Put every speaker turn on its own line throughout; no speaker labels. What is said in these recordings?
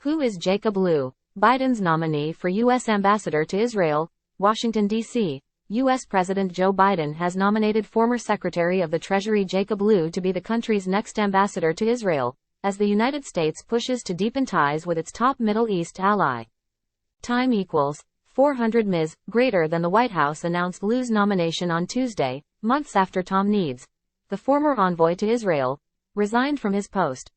Who is Jacob Lew, Biden's nominee for U.S. Ambassador to Israel, Washington, D.C.? U.S. President Joe Biden has nominated former Secretary of the Treasury Jacob Lew to be the country's next ambassador to Israel, as the United States pushes to deepen ties with its top Middle East ally. Time equals 400 Ms. greater than the White House announced Lew's nomination on Tuesday, months after Tom Nides, the former envoy to Israel, resigned from his post.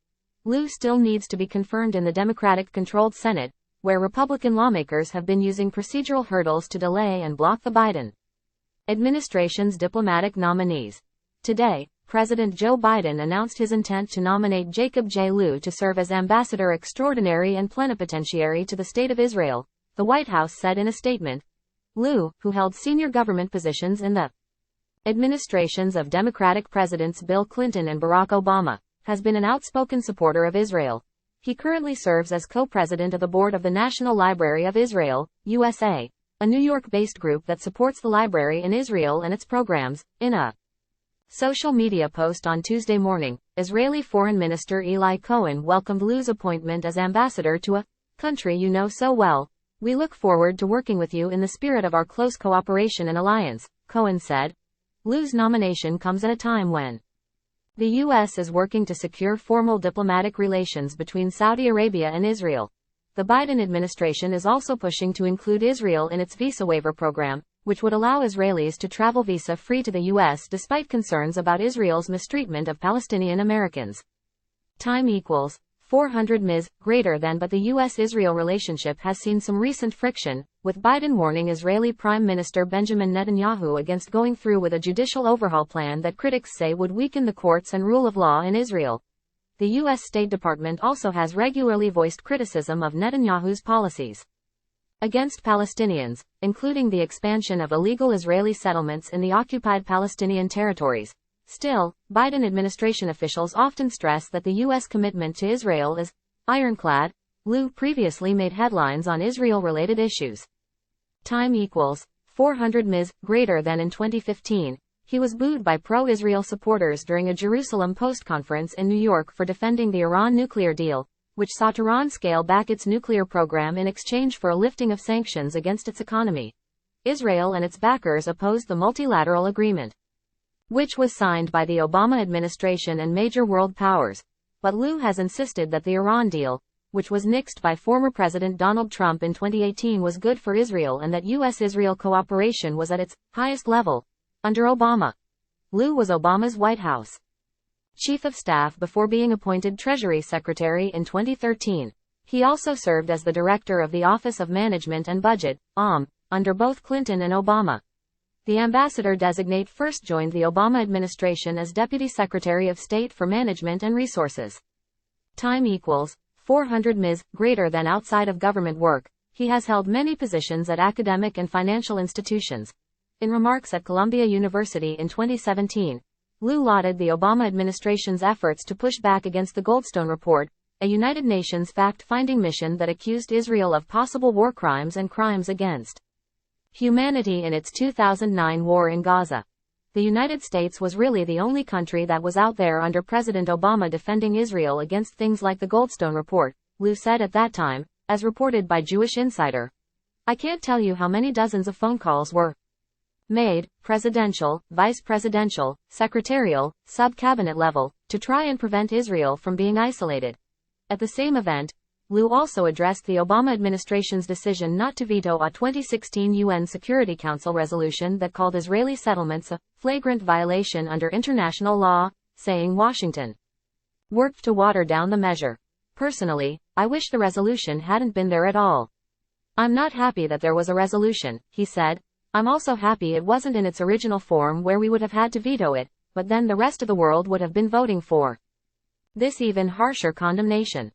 Lew still needs to be confirmed in the Democratic-controlled Senate, where Republican lawmakers have been using procedural hurdles to delay and block the Biden administration's diplomatic nominees. Today, President Joe Biden announced his intent to nominate Jacob J Lew to serve as Ambassador Extraordinary and Plenipotentiary to the State of Israel, the White House said in a statement. Lew, who held senior government positions in the administrations of Democratic Presidents Bill Clinton and Barack Obama, has been an outspoken supporter of Israel. He currently serves as co-president of the board of the National Library of Israel, USA, a New York-based group that supports the library in Israel and its programs. In a social media post on Tuesday morning, Israeli Foreign Minister Eli Cohen welcomed Lew's appointment as ambassador to a country you know so well. "We look forward to working with you in the spirit of our close cooperation and alliance," Cohen said. Lew's nomination comes at a time when the U.S. is working to secure formal diplomatic relations between Saudi Arabia and Israel. The Biden administration is also pushing to include Israel in its visa waiver program, which would allow Israelis to travel visa-free to the U.S. despite concerns about Israel's mistreatment of Palestinian Americans. Time equals 400 Ms. greater than, but the U.S.-Israel relationship has seen some recent friction, with Biden warning Israeli Prime Minister Benjamin Netanyahu against going through with a judicial overhaul plan that critics say would weaken the courts and rule of law in Israel. The U.S. State Department also has regularly voiced criticism of Netanyahu's policies against Palestinians, including the expansion of illegal Israeli settlements in the occupied Palestinian territories. Still, Biden administration officials often stress that the U.S. commitment to Israel is ironclad. Lew previously made headlines on Israel-related issues. Time equals 400 Ms. greater than in 2015. He was booed by pro-Israel supporters during a Jerusalem Post conference in New York for defending the Iran nuclear deal, which saw Tehran scale back its nuclear program in exchange for a lifting of sanctions against its economy. Israel and its backers opposed the multilateral agreement, which was signed by the Obama administration and major world powers. But Lew has insisted that the Iran deal, which was nixed by former President Donald Trump in 2018, was good for Israel and that U.S.-Israel cooperation was at its highest level under Obama. Lew was Obama's White House Chief of Staff before being appointed Treasury Secretary in 2013. He also served as the Director of the Office of Management and Budget, under both Clinton and Obama. The ambassador-designate first joined the Obama administration as Deputy Secretary of State for Management and Resources. Time equals 400 Ms. greater than. Outside of government work, he has held many positions at academic and financial institutions. In remarks at Columbia University in 2017, Lew lauded the Obama administration's efforts to push back against the Goldstone Report, a United Nations fact-finding mission that accused Israel of possible war crimes and crimes against humanity in its 2009 war in Gaza. The United States was really the only country that was out there under President Obama defending Israel against things like the Goldstone Report, Lew said at that time, as reported by Jewish Insider. "I can't tell you how many dozens of phone calls were made, presidential, vice presidential, secretarial, sub-cabinet level, to try and prevent Israel from being isolated." At the same event, Lew also addressed the Obama administration's decision not to veto a 2016 UN Security Council resolution that called Israeli settlements a flagrant violation under international law, saying Washington worked to water down the measure. "Personally, I wish the resolution hadn't been there at all. I'm not happy that there was a resolution," he said. "I'm also happy it wasn't in its original form where we would have had to veto it, but then the rest of the world would have been voting for this even harsher condemnation."